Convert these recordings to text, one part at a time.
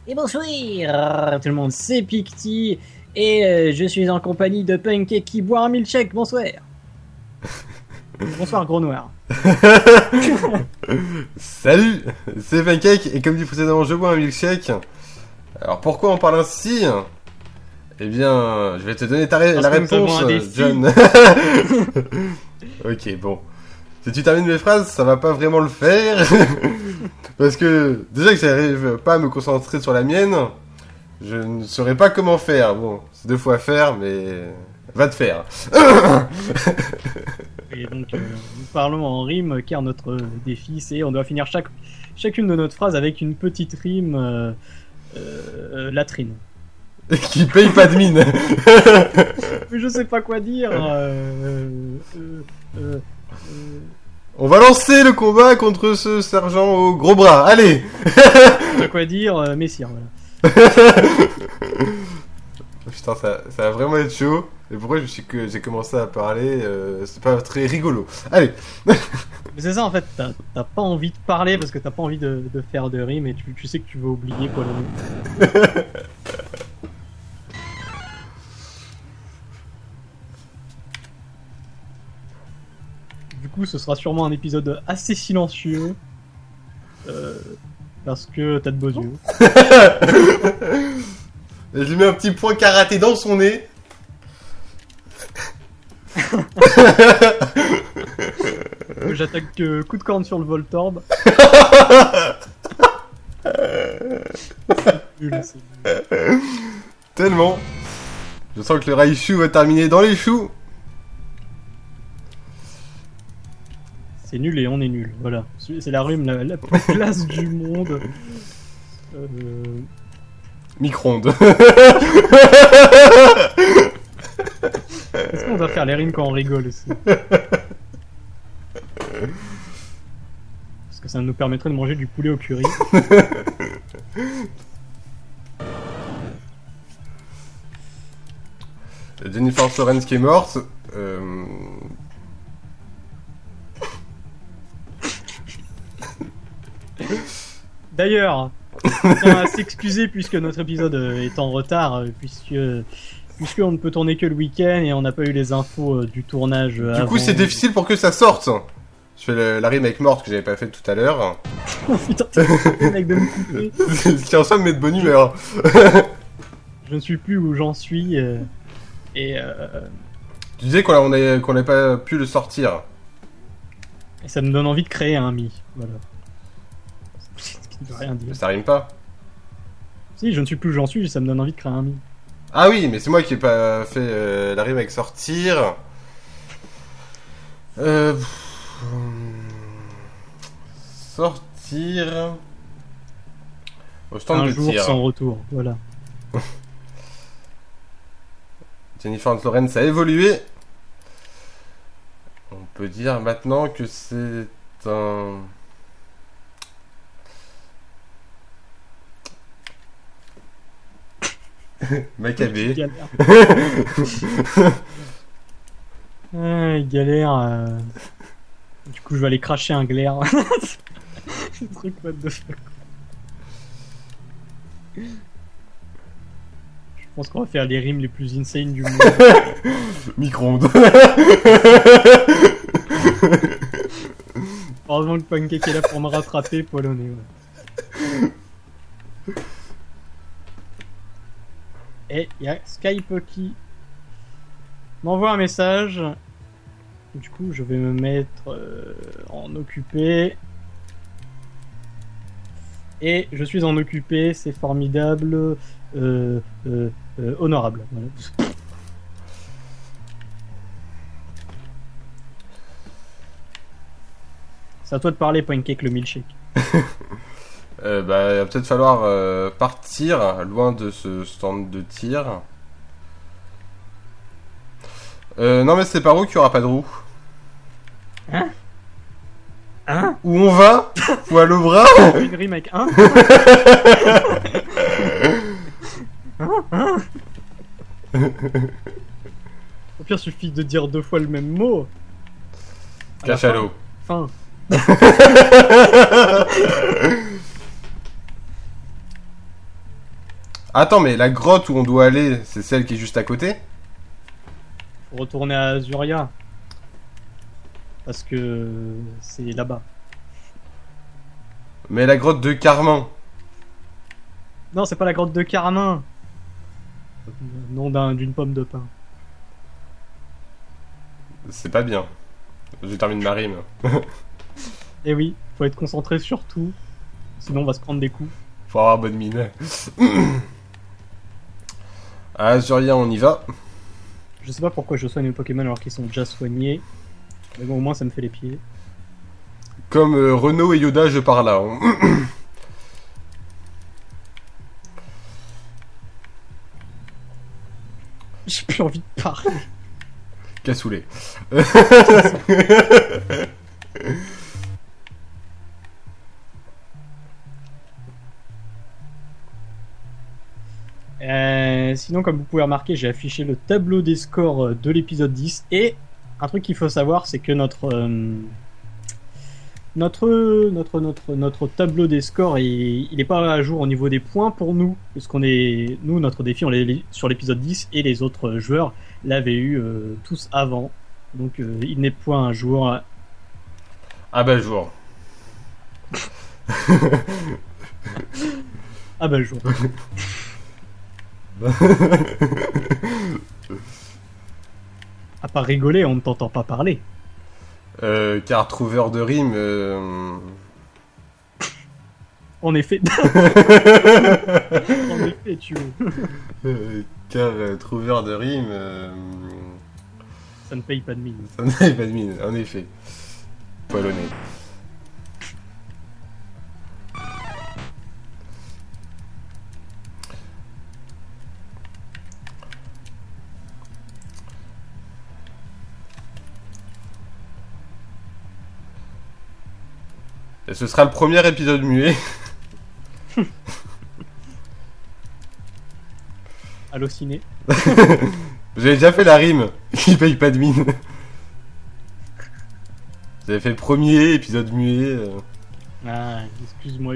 Et bonsoir tout le monde, c'est Picti et je suis en compagnie de Pancake qui boit un milkshake, bonsoir. Bonsoir gros noir. Salut, c'est Pancake et comme dit précédemment, je bois un milkshake. Alors pourquoi on parle ainsi? Eh bien, je vais te donner la réponse, John. Ok, bon. Si tu termines mes phrases, ça va pas vraiment le faire. Parce que déjà que j'arrive pas à me concentrer sur la mienne, je ne saurais pas comment faire. Bon, c'est 2 fois faire, mais va te faire. Et donc nous parlons en rime car notre défi c'est on doit finir chacune de notre phrases avec une petite rime latrine. Qui paye pas de mine. Mais je sais pas quoi dire. On va lancer le combat contre ce sergent au gros bras. Allez. Pas quoi dire, messire. Voilà. Putain, ça va vraiment être chaud. Et pourquoi j'ai commencé à parler, c'est pas très rigolo. Allez. Mais c'est ça en fait, t'as pas envie de parler parce que t'as pas envie de faire de rime et tu sais que tu vas oublier quoi le nom. Du coup, ce sera sûrement un épisode assez silencieux. Parce que t'as de beaux yeux. Je lui mets un petit point karaté dans son nez. J'attaque coup de corne sur le Voltorb. C'est nul. Tellement. Je sens que le Raichu va terminer dans les choux. C'est nul et on est nul, voilà. C'est la rime la plus classe du monde. Micro-ondes. Est-ce qu'on doit faire les rimes quand on rigole aussi? Parce que ça nous permettrait de manger du poulet au curry. Jennifer Lawrence qui est morte. D'ailleurs, on tient à s'excuser puisque notre épisode est en retard, puisqu'on ne peut tourner que le week-end et on n'a pas eu les infos du tournage. Du coup, c'est difficile pour que ça sorte. Je fais la rime avec morte que j'avais pas faite tout à l'heure. Putain, t'es le mec de me couper. Ce qui est en train de me mettre de bonne humeur. Je ne suis plus où j'en suis. Et Tu disais qu'on n'avait pas pu le sortir. ça me donne envie de créer un Mi. Voilà. Ce qui ne veut rien dire. Mais ça rime pas. Si, je ne suis plus où j'en suis, ça me donne envie de créer un Mi. Ah oui, mais c'est moi qui ai pas fait la rime avec sortir. Sortir. Au stand Un de jour tir. sans retour, voilà. Jennifer Lawrence a évolué. On peut dire maintenant que c'est un... Maccabée. Il galère. Il galère. Du coup, je vais aller cracher un glaire. Ce truc, what the fuck. Je pense qu'on va faire les rimes les plus insane du monde. Micro-ondes. Heureusement que Pancake est là pour me rattraper, Polonais. Ouais. Et il y a Skype qui m'envoie un message. Du coup, je vais me mettre en occupé. Et je suis en occupé, c'est formidable, honorable. Voilà. C'est à toi de parler, Pancake le milkshake. Il va peut-être falloir partir loin de ce stand de tir. Non mais c'est par où qu'il n'y aura pas de roue? Hein? Hein? Où on va? Ou à le bras? Une rime avec un? Hein? Au pire, suffit de dire 2 fois le même mot. Cachalot. Fin. Attends, mais la grotte où on doit aller, c'est celle qui est juste à côté? Faut retourner à Azuria. Parce que c'est là-bas. Mais la grotte de Carmin. Non, c'est pas la grotte de Carmin. Nom d'une pomme de pin. C'est pas bien. Je termine ma rime. Eh oui, faut être concentré sur tout. Sinon, on va se prendre des coups. Faut avoir bonne mine. À Azuria, on y va. Je sais pas pourquoi je soigne mes Pokémon alors qu'ils sont déjà soignés. Mais bon, au moins, ça me fait les pieds. Comme Renault et Yoda, je pars là. Hein. J'ai plus envie de parler. Cassoulet. Sinon, comme vous pouvez remarquer, j'ai affiché le tableau des scores de l'épisode 10. Et un truc qu'il faut savoir, c'est que notre tableau des scores, il est pas à jour au niveau des points pour nous. Parce qu'on est. Nous, notre défi, on est sur l'épisode 10 et les autres joueurs l'avaient eu tous avant. Donc, il n'est point à jour. Ah bah jour. Ah bah, jour. À part rigoler, on ne t'entend pas parler. Car trouveur de rimes. En effet. En effet, tu veux. Car trouveur de rimes. Ça ne paye pas de mine. Ça n'avait pas de mine, en effet. Poilonné. Et ce sera le premier épisode muet. Allociné. J'avais déjà fait la rime, qui paye pas de mine. J'avais fait le premier épisode muet. Ah, excuse-moi.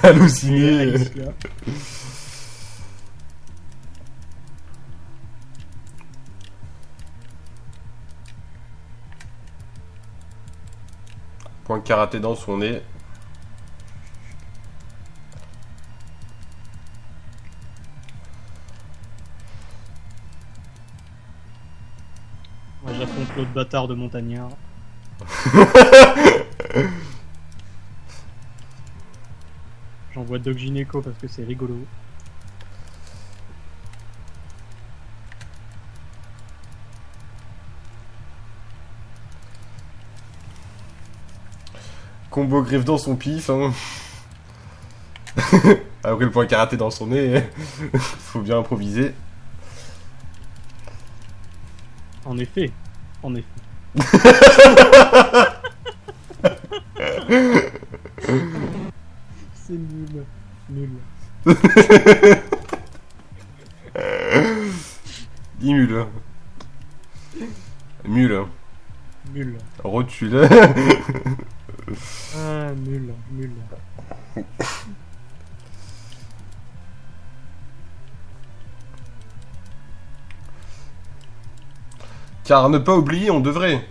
Halluciné. Alicia. Point karaté dans son nez. Moi, j'affronte l'autre bâtard de montagnard. J'envoie Doc Gynéco parce que c'est rigolo. Combo griffe dans son pif. Hein. Après le point karaté dans son nez. Faut bien improviser. En effet. C'est nul. Imule. Mule. Nul. Rotule. Ah, nul. Car ne pas oublier, on devrait.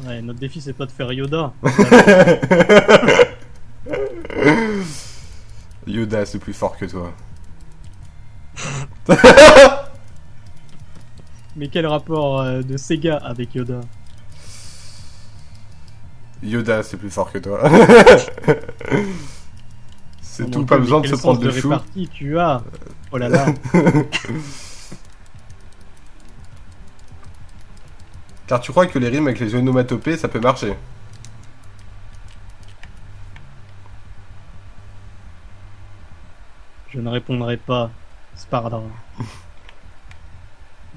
Ouais, notre défi c'est pas de faire Yoda. Yoda, c'est plus fort que toi. Mais quel rapport de Sega avec Yoda? Yoda, c'est plus fort que toi. C'est Non, tout, non, pas mais besoin de quel se prendre sens le chou. répartie tu as. Oh là là. Car tu crois que les rimes avec les onomatopées, ça peut marcher. Je ne répondrai pas, Spardra.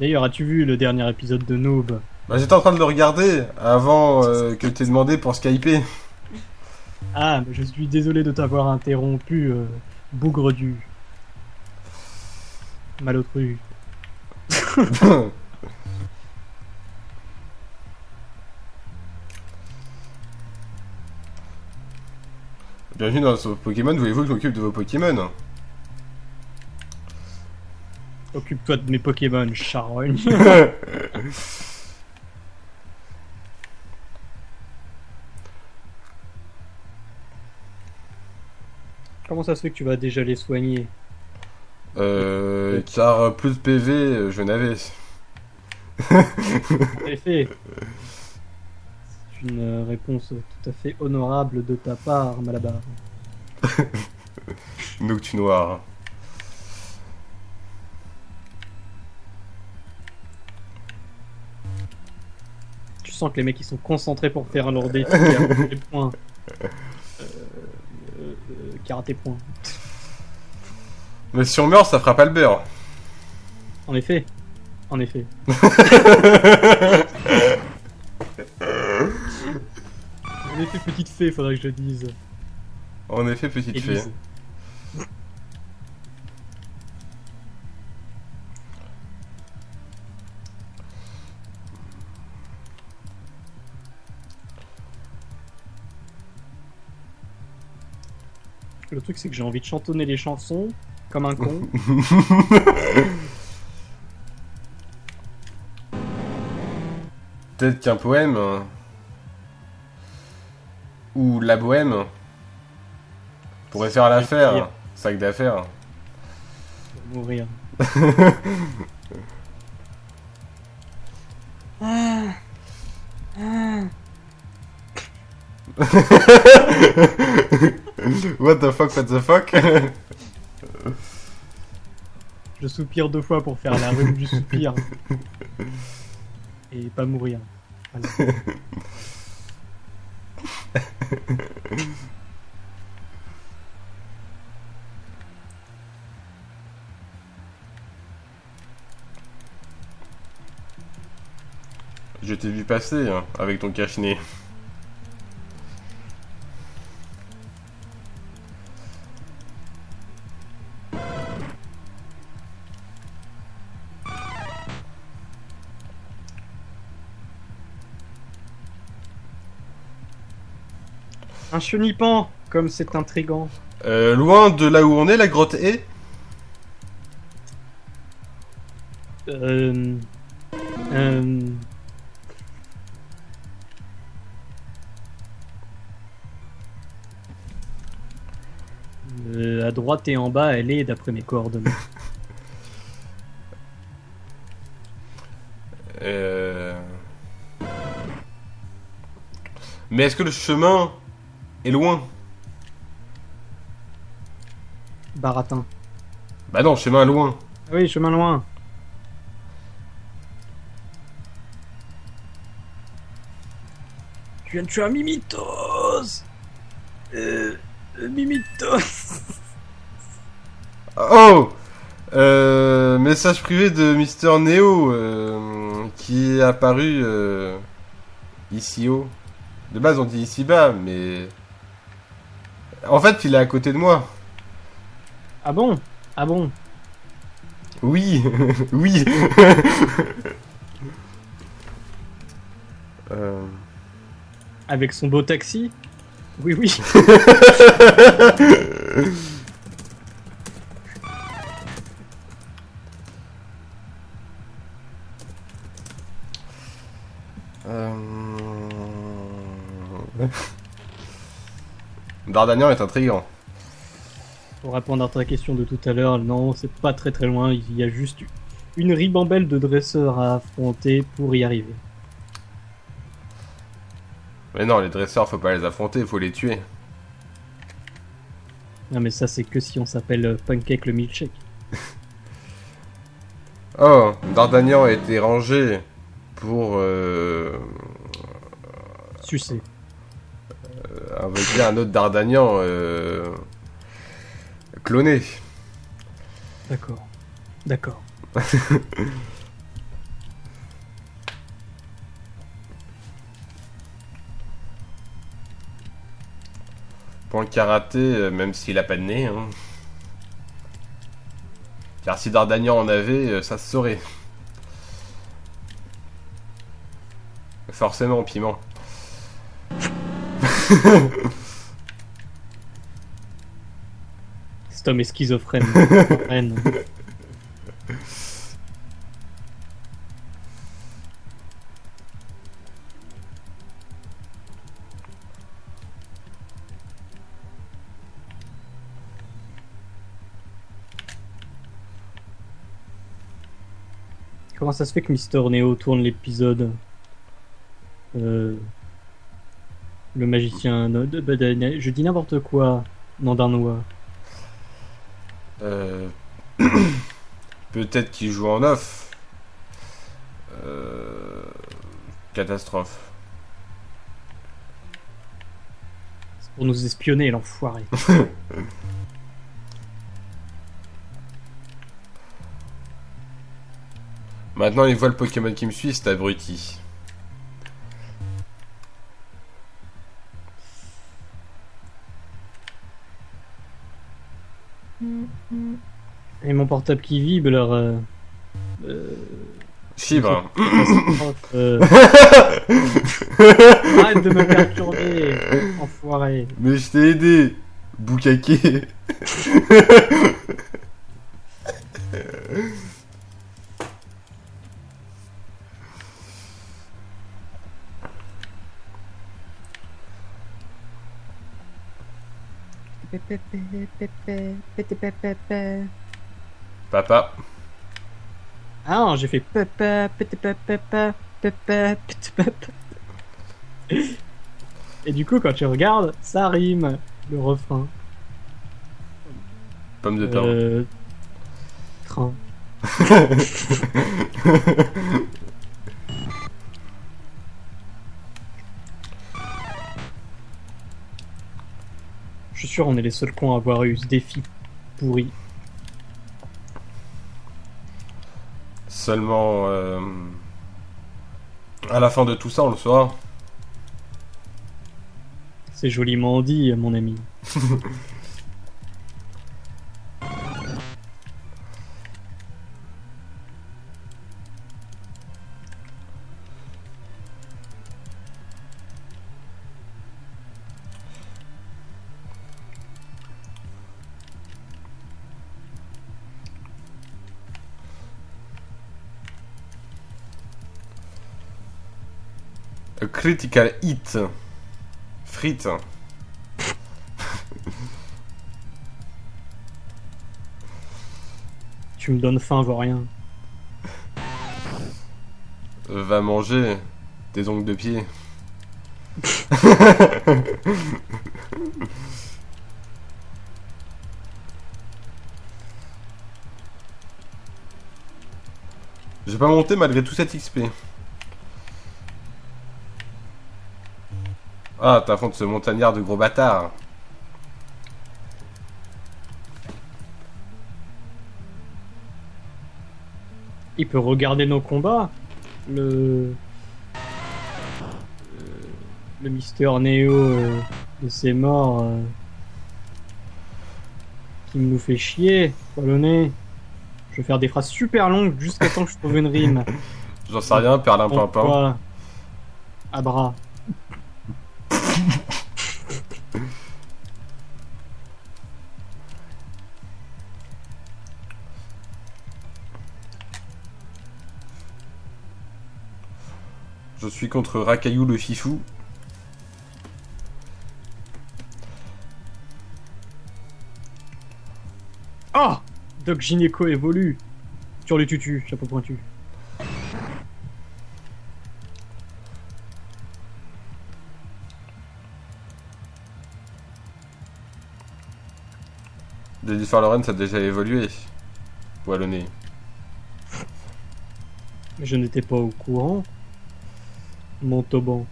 D'ailleurs, as-tu vu le dernier épisode de Noob? Bah, j'étais en train de le regarder avant que t'aies demandé pour Skyper. Ah, mais je suis désolé de t'avoir interrompu, bougre du... Malotru. Bienvenue dans ce Pokémon, voulez-vous que je m'occupe de vos Pokémon? Occupe-toi de mes Pokémon, charogne. Comment ça se fait que tu vas déjà les soigner? Car plus de PV, je n'avais. En effet, c'est une réponse tout à fait honorable de ta part, Malabar. Noctunoir. Tu sens que les mecs ils sont concentrés pour faire leur défi à des points. Karaté point. Mais si on meurt, ça fera pas le beurre. En effet. En effet. En effet, petite fée, faudrait que je dise. En effet, petite fée. Élise. Le truc, c'est que j'ai envie de chantonner les chansons comme un con. Peut-être qu'un poème ou la bohème pourrait faire l'affaire. Sac d'affaires. Mourir. What the fuck, what the fuck? Je soupire 2 fois pour faire la rime du soupir. Et pas mourir. Voilà. Je t'ai vu passer hein, avec ton cache-nez. Un chenipan, comme c'est intrigant. Loin de là où on est, la grotte est. Euh... Euh... à droite et en bas, elle est d'après mes coordonnées. Mais est-ce que le chemin est loin? Baratin. Bah non, le chemin est loin. Oui, chemin loin. Tu viens de tuer un Mimitos. Mimitos. Oh message privé de Mister Neo qui est apparu ici haut. De base on dit ici bas, mais... En fait il est à côté de moi. Ah bon? Ah bon? Oui, oui. Avec son beau taxi? Oui, oui. D'Artagnan est intriguant. Pour répondre à ta question de tout à l'heure, non, c'est pas très très loin. Il y a juste une ribambelle de dresseurs à affronter pour y arriver. Mais non, les dresseurs, faut pas les affronter, faut les tuer. Non, mais ça, c'est que si on s'appelle Pancake le Milkshake. Oh, D'Artagnan a été rangé pour Sucé. invoquer un autre D'Artagnan cloné. D'accord. D'accord. Pour le karaté, même s'il a pas de nez. Hein. Car si D'Artagnan en avait, ça se saurait. Forcément, piment. Cet homme est schizophrène. Reine. Comment ça se fait que Mister Neo tourne l'épisode Le magicien... Je dis n'importe quoi. Nandanois. Peut-être qu'il joue en off. Catastrophe. C'est pour nous espionner, l'enfoiré. Maintenant, il voit le Pokémon qui me suit, c'est abruti. Et mon portable qui vibre, alors... Fibre. Arrête de me perturber, enfoiré. Mais je t'ai aidé, Boucaquet. Papa. Ah non, j'ai fait papa, papa, papa, papa, papa. Et du coup, quand tu regardes, ça rime, le refrain. Pomme de terre. Train. Je suis sûr on est les seuls cons à avoir eu ce défi pourri. Seulement, à la fin de tout ça, on le saura. C'est joliment dit, mon ami. A critical hit. Frites. Tu me donnes faim, vois rien. Va manger tes ongles de pied. Je vais pas monter malgré tout cet XP. Ah, t'affrontes ce montagnard de gros bâtard. Il peut regarder nos combats. Le Mister Neo de ses morts qui nous fait chier. Polonais. Je vais faire des phrases super longues jusqu'à temps que je trouve une rime. J'en sais rien, perlin pimpin. Abra. Je suis contre Rakaillou le fifou. Ah, Doc Gynéco évolue. Sur le tutu, chapeau pointu. Jennifer Lawrence a déjà évolué. Wallonné. Mais je n'étais pas au courant. Montauban.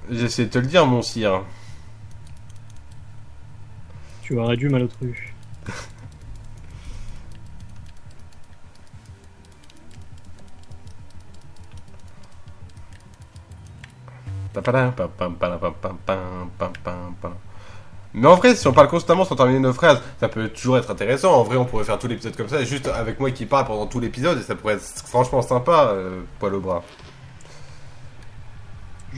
J'essaie de te le dire, mon sire. Tu aurais dû, malotru. Mais en vrai, si on parle constamment sans terminer nos phrases, ça peut toujours être intéressant. En vrai, on pourrait faire tout l'épisode comme ça, juste avec moi qui parle pendant tout l'épisode, et ça pourrait être franchement sympa, poil au bras.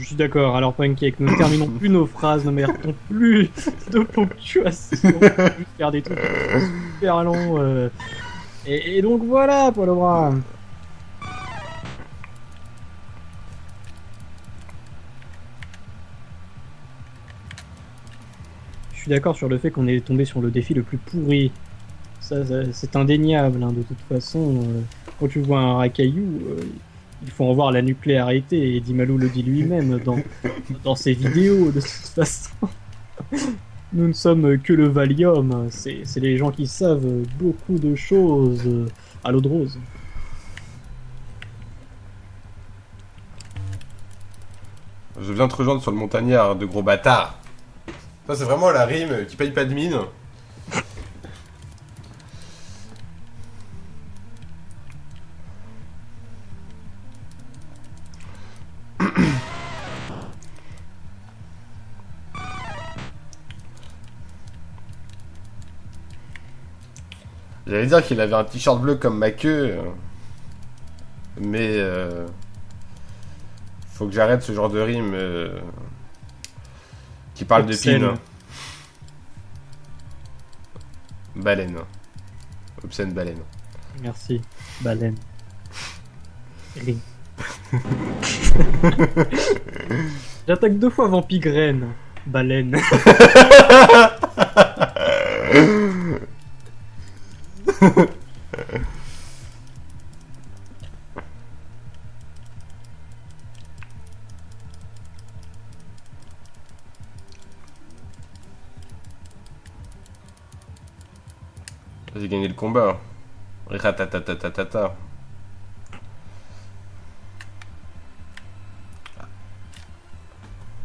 Je suis d'accord. Alors, Pancake, nous ne terminons plus nos phrases, ne mettons plus de ponctuation. On peut juste faire des trucs super longs. Et donc voilà, Paul Bras. Je suis d'accord sur le fait qu'on est tombé sur le défi le plus pourri. Ça, c'est indéniable, hein, de toute façon. Quand tu vois un racaillou, il faut en voir la nucléarité, et Dimalou le dit lui-même dans ses vidéos, de toute façon. Nous ne sommes que le Valium, c'est les gens qui savent beaucoup de choses à l'eau de rose. Je viens te rejoindre sur le montagnard de gros bâtard. Ça, c'est vraiment la rime qui paye pas de mine. J'allais dire qu'il avait un t-shirt bleu comme ma queue. Mais faut que j'arrête ce genre de rime qui parle Obscène. de pine. Baleine. Obscène baleine. Merci, baleine. Ring. J'attaque 2 fois Vampigraine. Baleine. J'ai gagné le combat. Ratatatatata.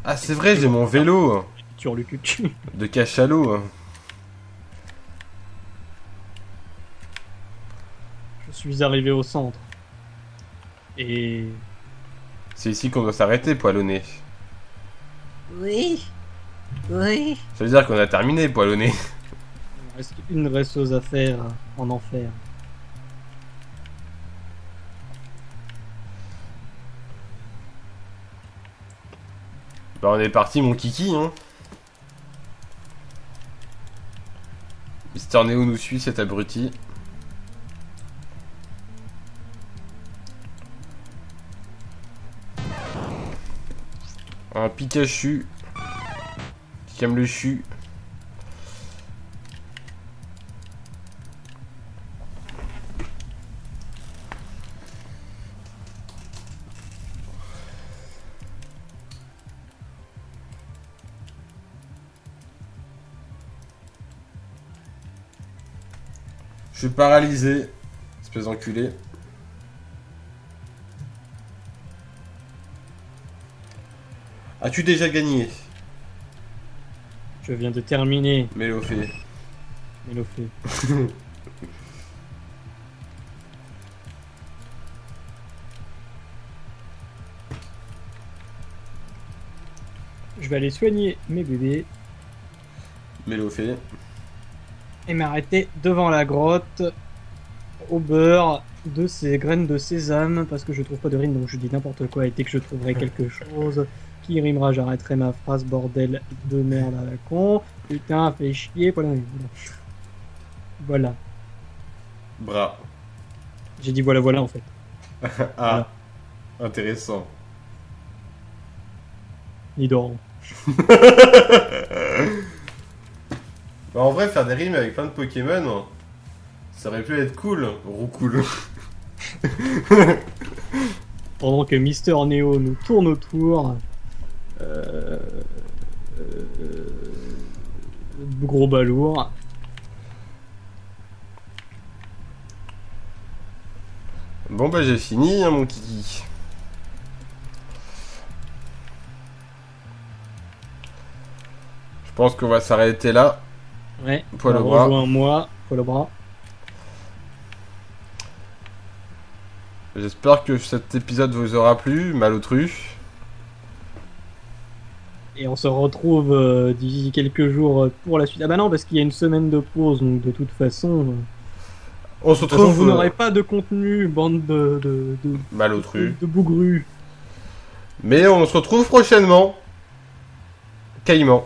Ah, c'est vrai, j'ai mon vélo Sur le cul. de cachalot. Je suis arrivé au centre. Et C'est ici qu'on doit s'arrêter, poilonné. Oui. Oui. Ça veut dire qu'on a terminé, poilonné. il reste une vraie chose à faire en enfer. Bah, on est parti, mon kiki, hein. Mister Neo nous suit, cet abruti. Un Pikachu qui aime le chu. Je suis paralysé, espèce d'enculé. As-tu déjà gagné, Je viens de terminer, Mélofée? Mélofée. Je vais aller soigner mes bébés Mélofée. et m'arrêter devant la grotte au beurre de ces graines de sésame parce que je trouve pas de rime, donc je dis n'importe quoi, et dès que je trouverai quelque chose qui rimera, j'arrêterai ma phrase, bordel de merde à la con. Putain, fais chier, voilà. Voilà. Bras. J'ai dit voilà en fait. Ah, intéressant. Nidoran. Bah, en vrai, faire des rimes avec plein de Pokémon, ça aurait pu être cool. Roucool. Pendant que Mister Neo nous tourne autour. Gros balourd. Bon bah j'ai fini, hein, mon kiki. Je pense qu'on va s'arrêter là. Ouais. Poil au bras. Rejoins-moi, poil au bras. J'espère que cet épisode vous aura plu, Malotru. Et on se retrouve d'ici quelques jours pour la suite. Ah bah non, parce qu'il y a une semaine de pause, donc de toute façon... On se De toute façon, retrouve vous n'aurez pas de contenu, bande de Malotru. de bougrus. Mais on se retrouve prochainement. Caïman.